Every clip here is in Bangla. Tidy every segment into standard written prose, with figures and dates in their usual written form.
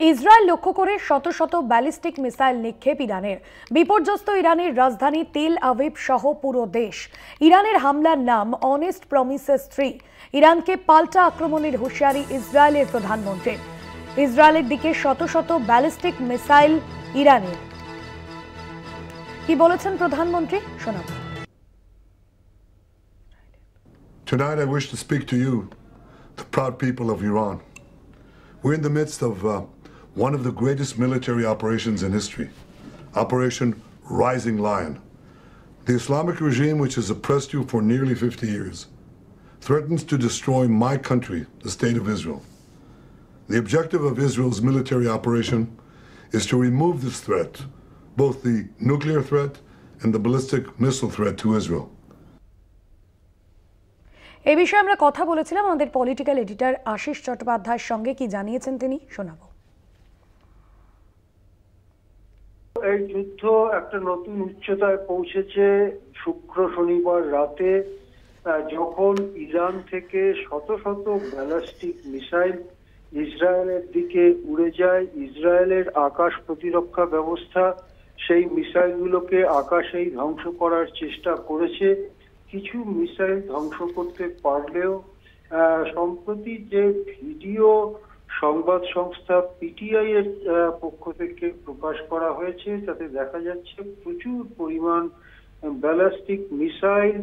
ইসরায়েল লক্ষ্য করে শত শত ব্যালিস্টিক মিসাইল নিক্ষেপ ইরানের। বিপর্যস্ত ইরানের রাজধানী তেল আভিভ সহ পুরো দেশ। ইরানের হামলার নাম অনেস্ট প্রমিসেস 3। ইরানকে পাল্টা আক্রমণের হুঁশিয়ারি ইসরায়েলের প্রধানমন্ত্রীর। ইসরায়েলের দিকে শত শত ব্যালিস্টিক মিসাইল ইরানের। কি বলেছেন প্রধানমন্ত্রী শোনাব। Tonight I wish to speak to you, the proud people of Iran. We're in the midst of one of the greatest military operations in history, Operation Rising Lion. The Islamic regime, which has oppressed you for nearly 50 years, threatens to destroy my country, the State of Israel. The objective of Israel's military operation is to remove this threat, both the nuclear threat and the ballistic missile threat to Israel. এই বিষয়ে আমরা কথা বলেছিলাম আমাদের পলিটিক্যাল এডিটর আশিস চট্টোপাধ্যায়ের সঙ্গে। কি জানিয়েছেন তিনি শোনাবো। এই যুদ্ধ একটা নতুন উচ্চতায় পৌঁছেছে শুক্র শনিবার রাতে, যখন ইরান থেকে শত শত ব্যালিস্টিক মিসাইল ইসরায়েলের দিকে উড়ে যায়। ইসরায়েলের আকাশ প্রতিরক্ষা ব্যবস্থা সেই মিসাইলগুলোকে আকাশেই ধ্বংস করার চেষ্টা করেছে। কিছু মিসাইল ধ্বংস করতে পারলেও সম্প্রতি যে ভিডিও সংবাদ সংস্থা পিটিআই এর পক্ষ থেকে প্রকাশ করা হয়েছে তাতে দেখা যাচ্ছে প্রচুর পরিমাণ ব্যালিস্টিক মিসাইল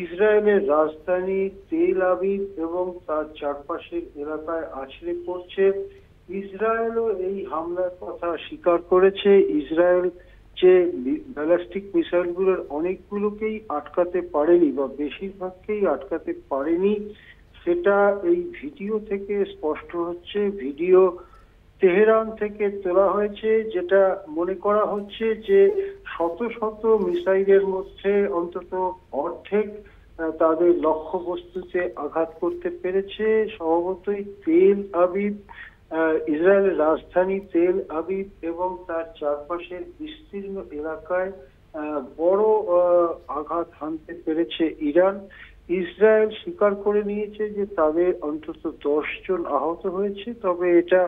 ইসরায়েলের রাজধানী তেল আভিভ এবং তার চারপাশের এলাকায় আছড়ে পড়ছে। ইসরায়েলও এই হামলার কথা স্বীকার করেছে। ইসরায়েল যে ব্যালিস্টিক মিসাইলগুলোর অনেকগুলোকেই আটকাতে পারেনি বা বেশিরভাগকেই আটকাতে পারেনি, সেটা এই ভিডিও থেকে স্পষ্ট হচ্ছে। ভিডিও তেহরান থেকে তোলা হয়েছে, যেটা মনে করা হচ্ছে যে শত শত মিসাইলের মধ্যে অন্তত অর্ধেক তাদের লক্ষ্যবস্তুতে আঘাত করতে পেরেছে। স্বভাবতই তেল আভিভ, ইসরায়েলের রাজধানী তেল আভিভ এবং তার চারপাশের বিস্তীর্ণ এলাকায় বড় আঘাত হানতে পেরেছে ইরান। ইসরায়েল স্বীকার করে নিয়েছে যে তাদের অন্তত 10 জন আহত হয়েছে, তবে এটা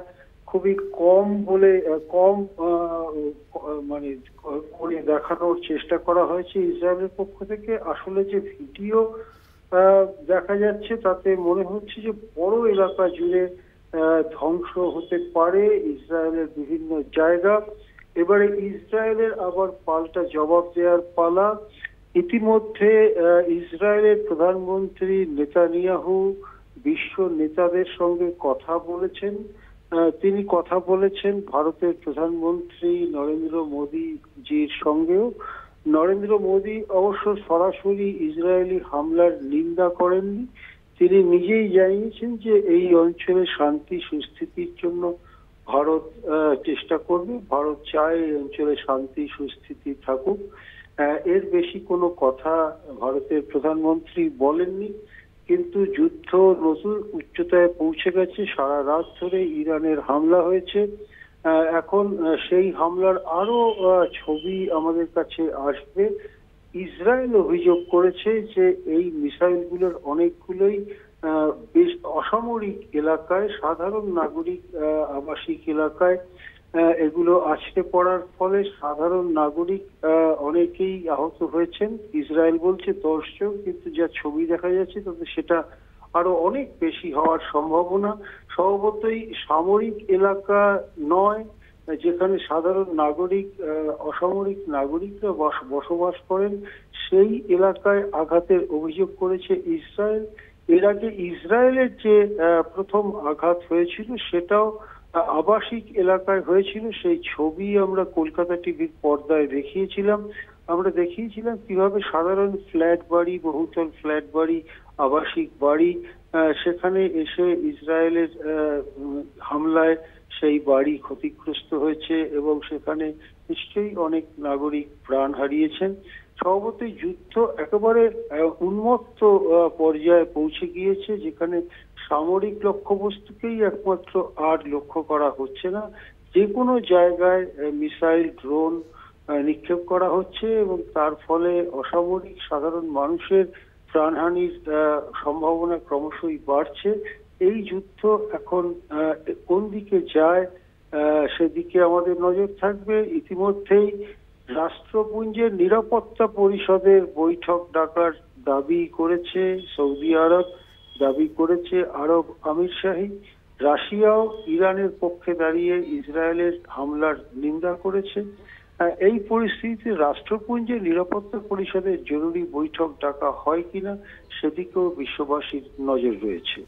খুবই কম বলে মানে করে দেখানোর চেষ্টা করা হয়েছে ইসরায়েলের পক্ষ থেকে। আসলে যে ভিডিও দেখা যাচ্ছে তাতে মনে হচ্ছে যে বড় এলাকা জুড়ে ধ্বংস হতে পারে ইসরায়েলের বিভিন্ন জায়গা। এবারে ইসরায়েলের আবার পাল্টা জবাব দেওয়ার পালা। ইতিমধ্যে ইসরায়েলের প্রধানমন্ত্রী নেতানিয়াহু বিশ্ব নেতাদের সঙ্গে কথা বলেছেন। তিনি কথা বলেছেন ভারতের প্রধানমন্ত্রী নরেন্দ্র মোদীজির সঙ্গেও। নরেন্দ্র মোদী অবশ্য সরাসরি ইসরায়েলি হামলার নিন্দা করেননি। তিনি নিজেই জানিয়েছেন যে এই অঞ্চলে শান্তি সুস্থিতির জন্য ভারত চেষ্টা করবে। ভারত চায় এই অঞ্চলে শান্তি সুস্থিতি থাকুক। এর বেশি কোনো কথা ভারতের প্রধানমন্ত্রী বলেননি। কিন্তু যুদ্ধ নতুন উচ্চতায় পৌঁছে গেছে। সারা রাত ধরে ইরানের হামলা হয়েছে। এখন সেই হামলার আরো ছবি আমাদের কাছে আসবে। ইসরায়েল অভিযোগ করেছে যে এই মিসাইলগুলোর অনেকগুলোই বেশ অসামরিক এলাকায়, সাধারণ নাগরিক আবাসিক এলাকায় এগুলো আছড়ে পড়ার ফলে সাধারণ নাগরিক অনেকেই আহত হয়েছেন। ইসরায়েল বলছে 10 জন, কিন্তু যা ছবি দেখা যাচ্ছে তাতে সেটা আরো অনেক বেশি হওয়ার সম্ভাবনা। স্বভাবতই সামরিক এলাকা নয়, যেখানে সাধারণ নাগরিক অসামরিক নাগরিকরা বসবাস করেন, সেই এলাকায় আঘাতের অভিযোগ করেছে ইসরায়েল। এর আগে ইসরায়েলের যে প্রথম আঘাত হয়েছিল সেটাও আবাসিক এলাকায় হয়েছিল। সেই ছবি আমরা কলকাতা টিভির পর্দায় দেখিয়েছিলাম। আমরা দেখিয়েছিলাম কিভাবে সাধারণ ফ্ল্যাট বাড়ি, বহুতল ফ্ল্যাট বাড়ি, আবাসিক বাড়ি, সেখানে এসে ইসরায়েলের হামলায় সেই বাড়ি ক্ষতিগ্রস্ত হয়েছে এবং সেখানে নিশ্চয়ই অনেক নাগরিক প্রাণ হারিয়েছেন। স্বভাবতই যুদ্ধ একেবারে উন্মত্ত পর্যায়ে পৌঁছে গিয়েছে, যেখানে সামরিক লক্ষ্যবস্তুকেই একমাত্র আর লক্ষ্য করা হচ্ছে না। যে কোনো জায়গায় মিসাইল, ড্রোন নিক্ষেপ করা হচ্ছে এবং তার ফলে অসামরিক সাধারণ মানুষের প্রাণহানির সম্ভাবনা ক্রমশই বাড়ছে। এই যুদ্ধ এখন কোন দিকে যায় সেদিকে আমাদের নজর থাকবে। ইতিমধ্যেই রাষ্ট্রপুঞ্জের নিরাপত্তা পরিষদের বৈঠক ডাকার দাবি করেছে সৌদি আরব, দাবি করেছে আরব আমিরশাহী। রাশিয়াও ইরানের পক্ষে দাঁড়িয়ে ইসরায়েলের হামলার নিন্দা করেছে। এই পরিস্থিতিতে রাষ্ট্রপুঞ্জের নিরাপত্তা পরিষদের জরুরি বৈঠক ডাকা হয় কিনা সেদিকেও বিশ্ববাসীর নজর রয়েছে।